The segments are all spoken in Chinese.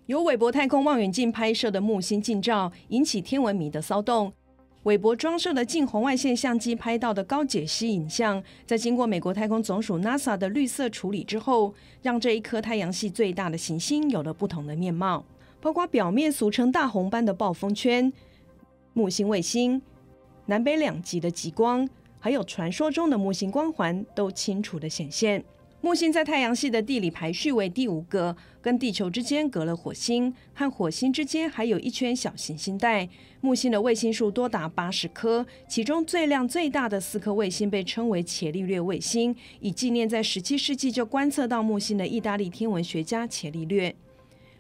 由韦伯太空望远镜拍摄的木星近照引起天文迷的骚动。韦伯装设的近红外线相机拍到的高解析影像，在经过美国太空总署 NASA 的绿色处理之后，让这一颗太阳系最大的行星有了不同的面貌，包括表面俗称大红斑的暴风圈、木星卫星、南北两极的极光，还有传说中的木星光环都清楚地显现。木星在太阳系的地理排序为第5个，跟地球之间隔了火星，和火星之间还有一圈小行星带。木星的卫星数多达80颗，其中最亮最大的4颗卫星被称为伽利略卫星，以纪念在17世纪就观测到木星的意大利天文学家伽利略。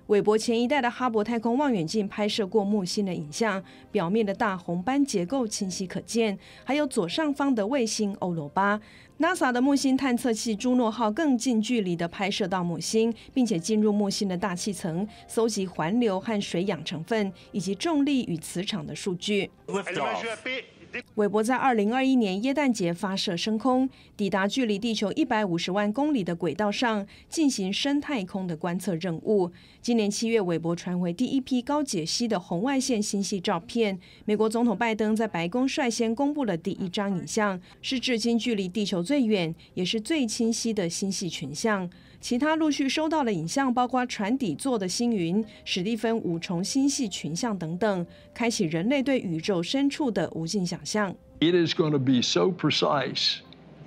韦伯前一代的哈勃太空望远镜拍摄过木星的影像，表面的大红斑结构清晰可见，还有左上方的卫星欧罗巴。NASA 的木星探测器朱诺号更近距离地拍摄到木星，并且进入木星的大气层，搜集环流和水氧成分以及重力与磁场的数据。韦伯在2021年耶诞节发射升空，抵达距离地球150万公里的轨道上，进行深太空的观测任务。今年7月，韦伯传回第一批高解析的红外线星系照片。美国总统拜登在白宫率先公布了第1张影像，是至今距离地球最远也是最清晰的星系群像。其他陆续收到的影像包括船底座的星云、史蒂芬5重星系群像等等，开启人类对宇宙深处的无尽想象。It is going to be so precise,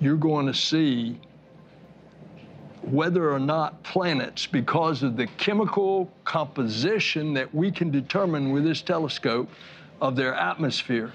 you're going to see whether or not planets, because of the chemical composition that we can determine with this telescope of their atmosphere,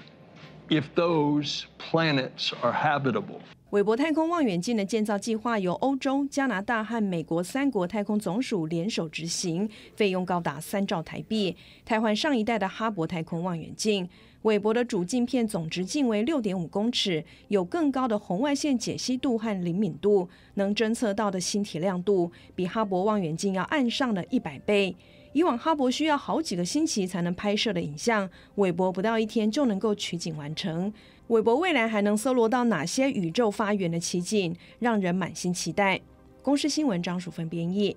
if those planets are habitable. 韦伯太空望远镜的建造计划由欧洲、加拿大和美国3国太空总署联手执行，费用高达3兆台币，替换上一代的哈勃太空望远镜。韦伯的主镜片总直径为6.5公尺，有更高的红外线解析度和灵敏度，能侦测到的星体亮度比哈勃望远镜要暗上了100倍。以往哈勃需要好几个星期才能拍摄的影像，韦伯不到1天就能够取景完成。韦伯未来还能搜罗到哪些宇宙发源的奇景，让人满心期待。公视新闻张淑芬编译。